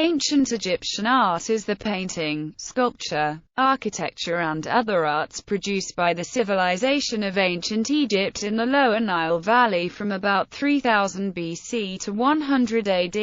Ancient Egyptian art is the painting, sculpture, architecture and other arts produced by the civilization of ancient Egypt in the Lower Nile Valley from about 3000 BC to 100 AD.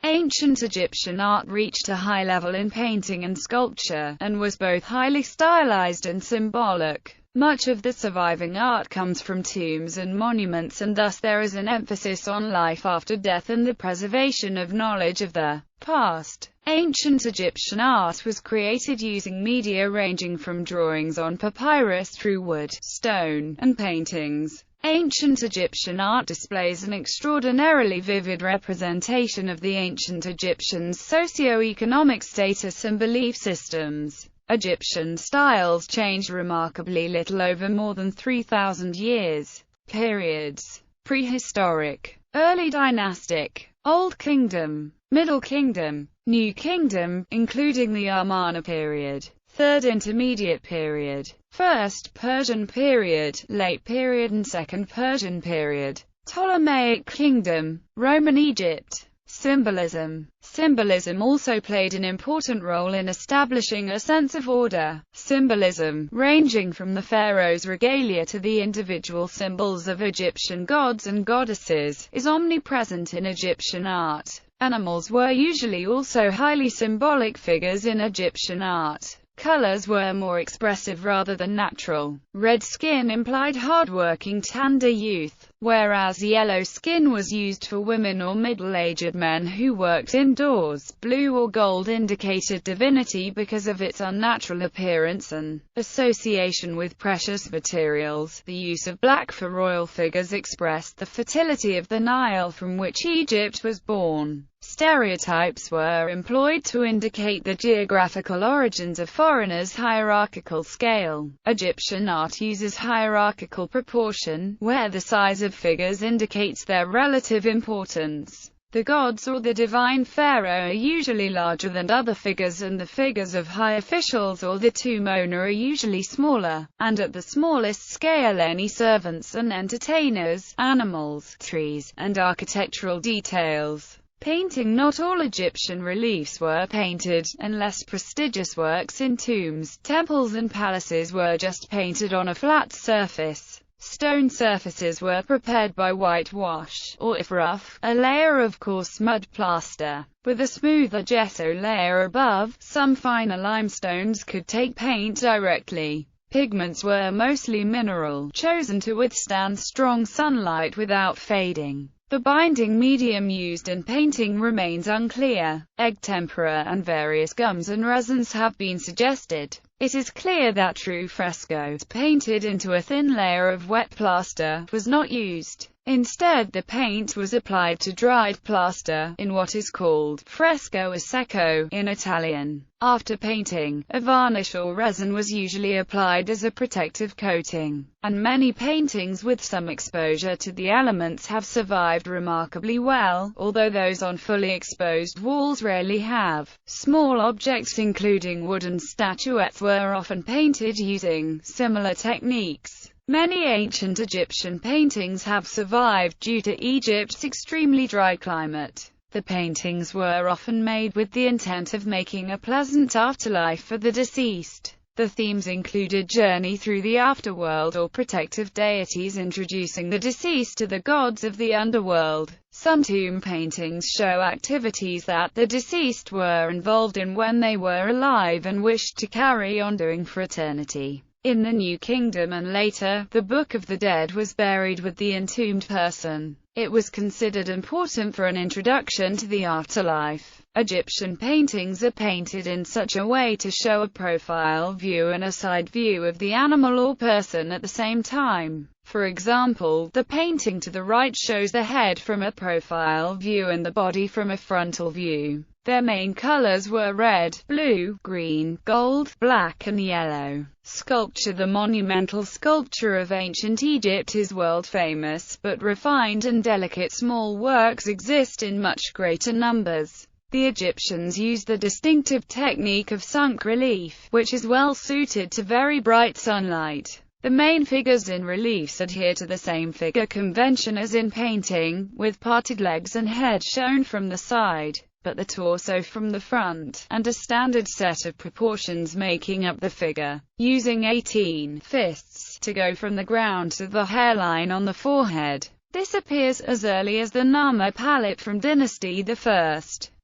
Ancient Egyptian art reached a high level in painting and sculpture, and was both highly stylized and symbolic. Much of the surviving art comes from tombs and monuments, and thus there is an emphasis on life after death and the preservation of knowledge of the past. Ancient Egyptian art was created using media ranging from drawings on papyrus through wood, stone, and paintings. Ancient Egyptian art displays an extraordinarily vivid representation of the ancient Egyptians' socio-economic status and belief systems. Egyptian styles changed remarkably little over more than 3,000 years. Periods: Prehistoric, Early Dynastic, Old Kingdom, Middle Kingdom, New Kingdom, including the Amarna period, Third Intermediate period, First Persian period, Late period and Second Persian period, Ptolemaic Kingdom, Roman Egypt. Symbolism. Symbolism also played an important role in establishing a sense of order. Symbolism, ranging from the pharaoh's regalia to the individual symbols of Egyptian gods and goddesses, is omnipresent in Egyptian art. Animals were usually also highly symbolic figures in Egyptian art. Colors were more expressive rather than natural. Red skin implied hard-working tender youth, whereas yellow skin was used for women or middle-aged men who worked indoors. Blue or gold indicated divinity because of its unnatural appearance and association with precious materials. The use of black for royal figures expressed the fertility of the Nile from which Egypt was born. Stereotypes were employed to indicate the geographical origins of foreigners' hierarchical scale. Egyptian art uses hierarchical proportion, where the size of figures indicates their relative importance. The gods or the divine pharaoh are usually larger than other figures, and the figures of high officials or the tomb owner are usually smaller, and at the smallest scale any servants and entertainers, animals, trees, and architectural details. Painting. Not all Egyptian reliefs were painted, and less prestigious works in tombs, temples and palaces were just painted on a flat surface. Stone surfaces were prepared by whitewash, or if rough, a layer of coarse mud plaster, with a smoother gesso layer above. Some finer limestones could take paint directly. Pigments were mostly mineral, chosen to withstand strong sunlight without fading. The binding medium used in painting remains unclear. Egg tempera and various gums and resins have been suggested. It is clear that true fresco, painted into a thin layer of wet plaster, was not used. Instead, the paint was applied to dried plaster, in what is called fresco a secco in Italian. After painting, a varnish or resin was usually applied as a protective coating, and many paintings with some exposure to the elements have survived remarkably well, although those on fully exposed walls rarely have. Small objects including wooden statuettes were often painted using similar techniques. Many ancient Egyptian paintings have survived due to Egypt's extremely dry climate. The paintings were often made with the intent of making a pleasant afterlife for the deceased. The themes included journey through the afterworld or protective deities introducing the deceased to the gods of the underworld. Some tomb paintings show activities that the deceased were involved in when they were alive and wished to carry on doing for eternity. In the New Kingdom and later, the Book of the Dead was buried with the entombed person. It was considered important for an introduction to the afterlife. Egyptian paintings are painted in such a way to show a profile view and a side view of the animal or person at the same time. For example, the painting to the right shows the head from a profile view and the body from a frontal view. Their main colors were red, blue, green, gold, black and yellow. Sculpture. The monumental sculpture of ancient Egypt is world famous, but refined and delicate small works exist in much greater numbers. The Egyptians used the distinctive technique of sunk relief, which is well suited to very bright sunlight. The main figures in reliefs adhere to the same figure convention as in painting, with parted legs and head shown from the side. but the torso from the front, and a standard set of proportions making up the figure, using 18 fists to go from the ground to the hairline on the forehead. This appears as early as the Nama palette from Dynasty I.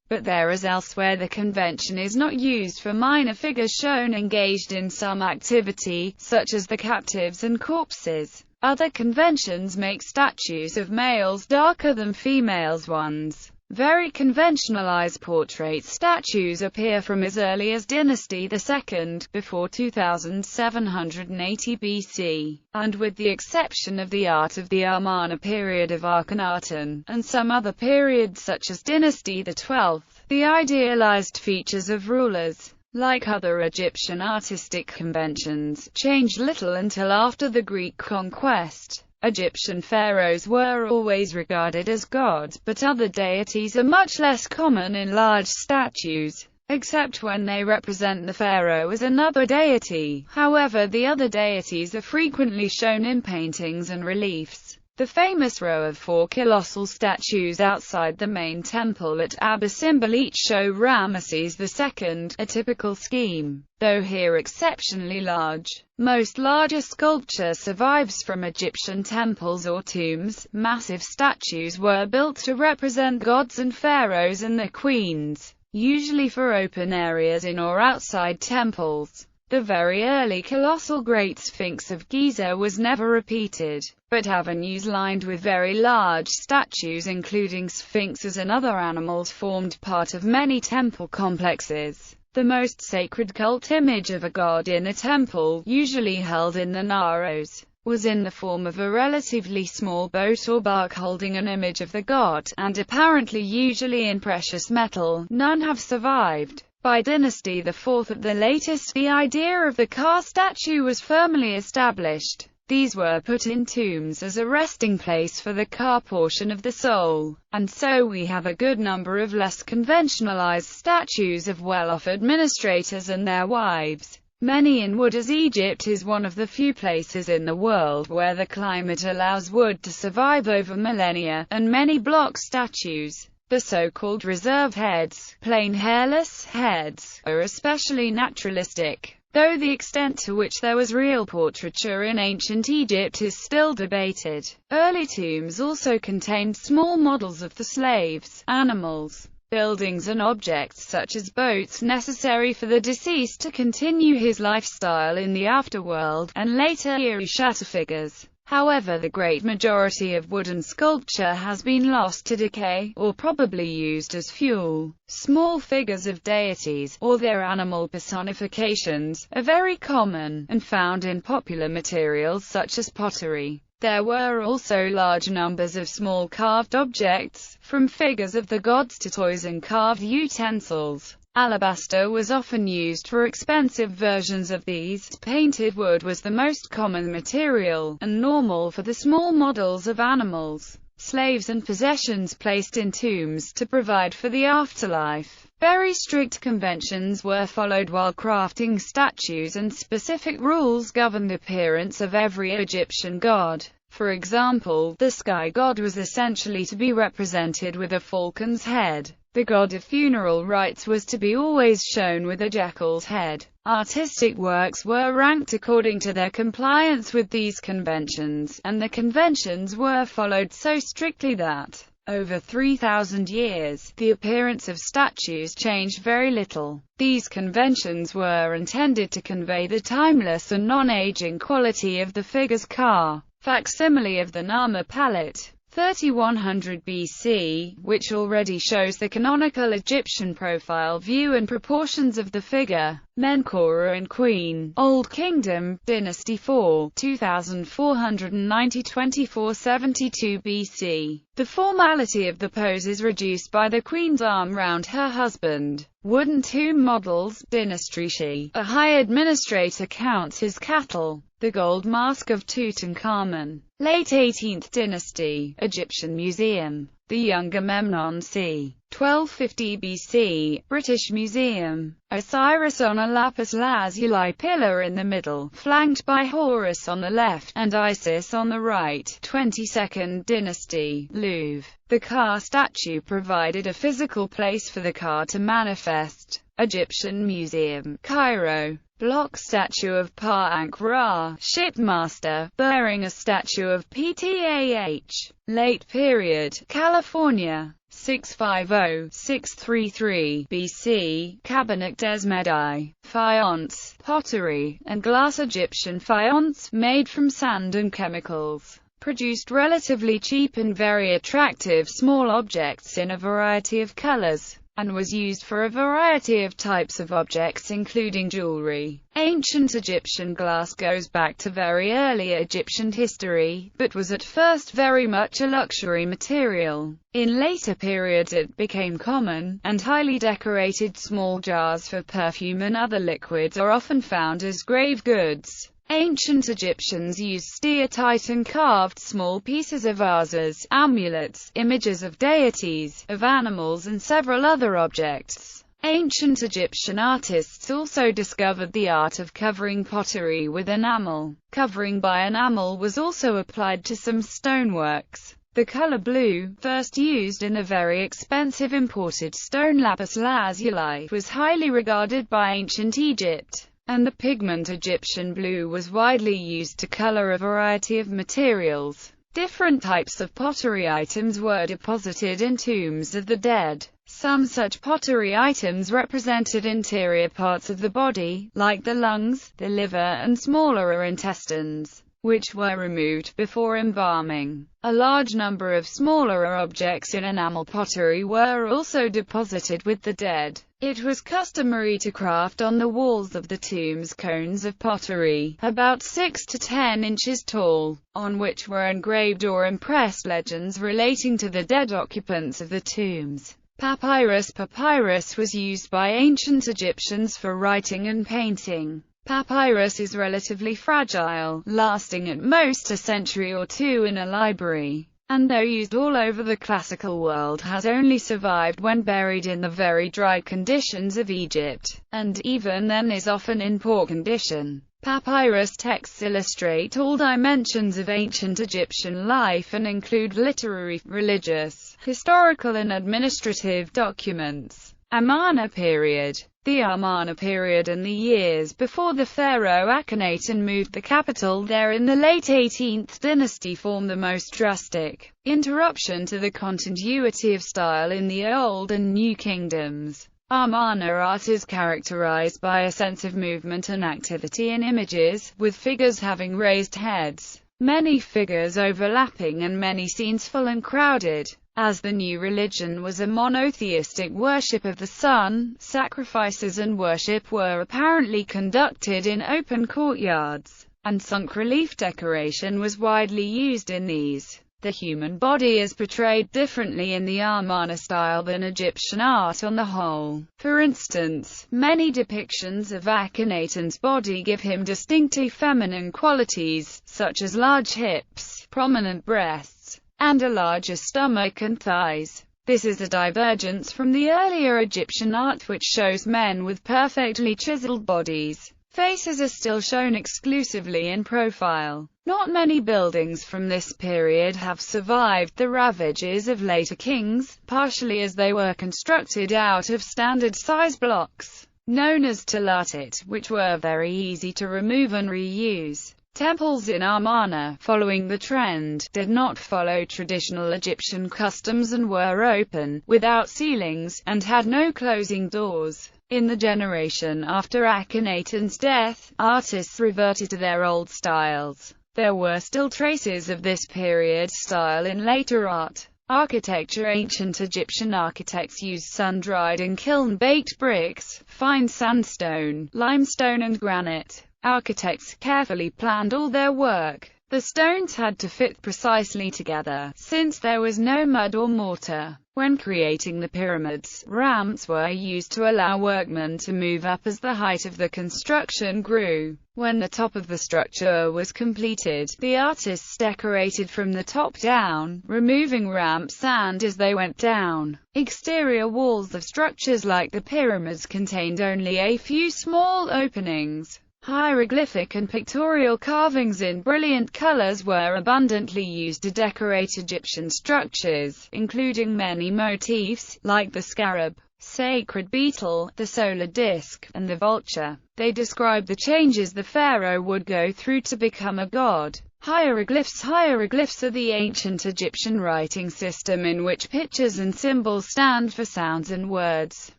But there as elsewhere the convention is not used for minor figures shown engaged in some activity, such as the captives and corpses. Other conventions make statues of males darker than females' ones. Very conventionalized portrait statues appear from as early as Dynasty II, before 2780 BC, and with the exception of the art of the Amarna period of Akhenaten, and some other periods such as Dynasty XII, the idealized features of rulers, like other Egyptian artistic conventions, changed little until after the Greek conquest. Egyptian pharaohs were always regarded as gods, but other deities are much less common in large statues, except when they represent the pharaoh as another deity. However, the other deities are frequently shown in paintings and reliefs. The famous row of 4 colossal statues outside the main temple at Abu Simbel each show Ramesses II, a typical scheme, though here exceptionally large. Most larger sculpture survives from Egyptian temples or tombs. Massive statues were built to represent gods and pharaohs and their queens, usually for open areas in or outside temples. The very early colossal Great Sphinx of Giza was never repeated, but avenues lined with very large statues including sphinxes and other animals formed part of many temple complexes. The most sacred cult image of a god in a temple, usually held in the Naros, was in the form of a relatively small boat or bark holding an image of the god, and apparently usually in precious metal. None have survived. By Dynasty IV at the latest, the idea of the Ka statue was firmly established. These were put in tombs as a resting place for the Ka portion of the soul, and so we have a good number of less conventionalized statues of well-off administrators and their wives. Many in wood, as Egypt is one of the few places in the world where the climate allows wood to survive over millennia, and many block statues. The so-called reserve heads, plain hairless heads, are especially naturalistic, though the extent to which there was real portraiture in ancient Egypt is still debated. Early tombs also contained small models of the slaves, animals, buildings and objects such as boats necessary for the deceased to continue his lifestyle in the afterworld, and later Ushata figures. However, the great majority of wooden sculpture has been lost to decay, or probably used as fuel. Small figures of deities, or their animal personifications, are very common, and found in popular materials such as pottery. There were also large numbers of small carved objects, from figures of the gods to toys and carved utensils. Alabaster was often used for expensive versions of these. Painted wood was the most common material, and normal for the small models of animals, slaves and possessions placed in tombs to provide for the afterlife. Very strict conventions were followed while crafting statues, and specific rules governed the appearance of every Egyptian god. For example, the sky god was essentially to be represented with a falcon's head. The god of funeral rites was to be always shown with a jackal's head. Artistic works were ranked according to their compliance with these conventions, and the conventions were followed so strictly that, over 3,000 years, the appearance of statues changed very little. These conventions were intended to convey the timeless and non-aging quality of the figure's Ka. Facsimile of the Nama palette, 3100 BC, which already shows the canonical Egyptian profile view and proportions of the figure. Menkora and Queen, Old Kingdom, Dynasty IV, 2490 2472 BC. The formality of the pose is reduced by the queen's arm round her husband. Wooden tomb models, Dynasty She, a high administrator counts his cattle. The gold mask of Tutankhamun. Late 18th dynasty, Egyptian Museum. The Younger Memnon c. 1250 BC, British Museum. Osiris on a lapis lazuli pillar in the middle, flanked by Horus on the left, and Isis on the right. 22nd Dynasty, Louvre. The Ka statue provided a physical place for the Ka to manifest. Egyptian Museum, Cairo. Block statue of Pa-Ankh-Ra, shipmaster, bearing a statue of Ptah. Late period, California. 650–633 BC, Cabinet des Médailles, faience, pottery, and glass. Egyptian faience, made from sand and chemicals, produced relatively cheap and very attractive small objects in a variety of colors, and was used for a variety of types of objects including jewelry. Ancient Egyptian glass goes back to very early Egyptian history, but was at first very much a luxury material. In later periods it became common, and highly decorated small jars for perfume and other liquids are often found as grave goods. Ancient Egyptians used steatite and carved small pieces of vases, amulets, images of deities, of animals and several other objects. Ancient Egyptian artists also discovered the art of covering pottery with enamel. Covering by enamel was also applied to some stoneworks. The color blue, first used in the very expensive imported stone lapis lazuli, was highly regarded by ancient Egypt, and the pigment Egyptian blue was widely used to color a variety of materials. Different types of pottery items were deposited in tombs of the dead. Some such pottery items represented interior parts of the body, like the lungs, the liver and smaller intestines, which were removed before embalming. A large number of smaller objects in enamel pottery were also deposited with the dead. It was customary to craft on the walls of the tombs cones of pottery, about 6 to 10 inches tall, on which were engraved or impressed legends relating to the dead occupants of the tombs. Papyrus. Papyrus was used by ancient Egyptians for writing and painting. Papyrus is relatively fragile, lasting at most a century or two in a library, and though used all over the classical world has only survived when buried in the very dry conditions of Egypt, and even then is often in poor condition. Papyrus texts illustrate all dimensions of ancient Egyptian life and include literary, religious, historical and administrative documents. Amarna period. The Amarna period and the years before the pharaoh Akhenaten moved the capital there in the late 18th dynasty form the most drastic interruption to the continuity of style in the Old and New Kingdoms. Amarna art is characterized by a sense of movement and activity in images, with figures having raised heads, many figures overlapping and many scenes full and crowded. As the new religion was a monotheistic worship of the sun, sacrifices and worship were apparently conducted in open courtyards, and sunk relief decoration was widely used in these. The human body is portrayed differently in the Amarna style than Egyptian art on the whole. For instance, many depictions of Akhenaten's body give him distinctly feminine qualities, such as large hips, prominent breasts, and a larger stomach and thighs. This is a divergence from the earlier Egyptian art which shows men with perfectly chiseled bodies. Faces are still shown exclusively in profile. Not many buildings from this period have survived the ravages of later kings, partially as they were constructed out of standard-size blocks, known as talatit, which were very easy to remove and reuse. Temples in Amarna, following the trend, did not follow traditional Egyptian customs and were open, without ceilings, and had no closing doors. In the generation after Akhenaten's death, artists reverted to their old styles. There were still traces of this period style in later art. Architecture. Ancient Egyptian architects used sun-dried and kiln-baked bricks, fine sandstone, limestone and granite. Architects carefully planned all their work. The stones had to fit precisely together, since there was no mud or mortar. When creating the pyramids, ramps were used to allow workmen to move up as the height of the construction grew. When the top of the structure was completed, the artists decorated from the top down, removing ramps and as they went down. Exterior walls of structures like the pyramids contained only a few small openings. Hieroglyphic and pictorial carvings in brilliant colors were abundantly used to decorate Egyptian structures, including many motifs, like the scarab, sacred beetle, the solar disk, and the vulture. They describe the changes the pharaoh would go through to become a god. Hieroglyphs. Hieroglyphs are the ancient Egyptian writing system in which pictures and symbols stand for sounds and words.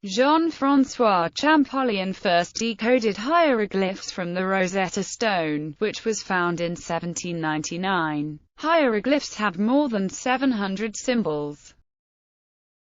Jean-François Champollion first decoded hieroglyphs from the Rosetta Stone, which was found in 1799. Hieroglyphs have more than 700 symbols.